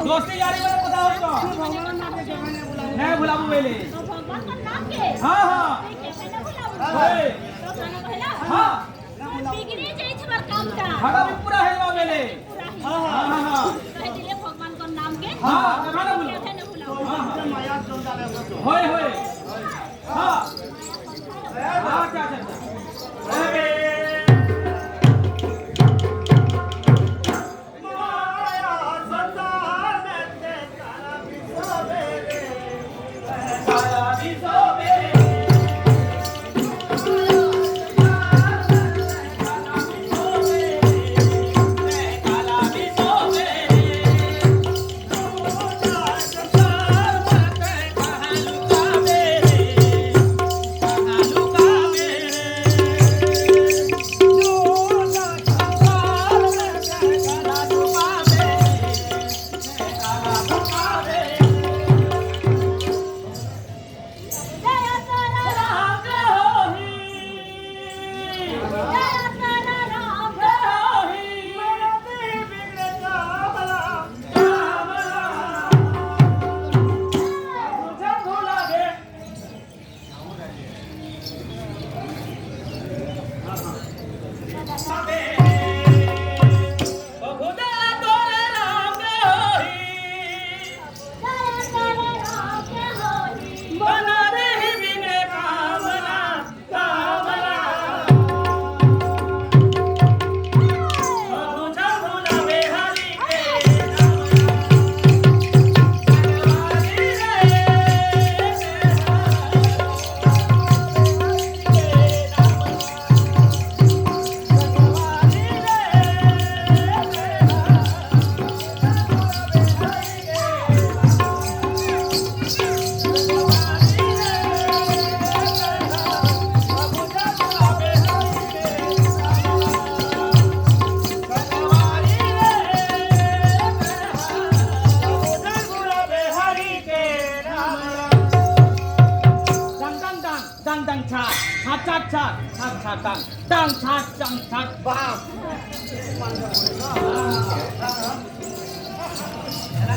दोस्ती यारी वाले पता हो तो नहीं बुलाबू बेले भगवान का नाम के हाँ हाँ होए हाँ बिगड़ी जाई छबर काम का हटा भी पूरा है बा बेले हाँ हाँ हाँ कह दिले भगवान का नाम के हाँ खाना बोलो होए होए हाँ हाँ क्या चलता Dang chat bam.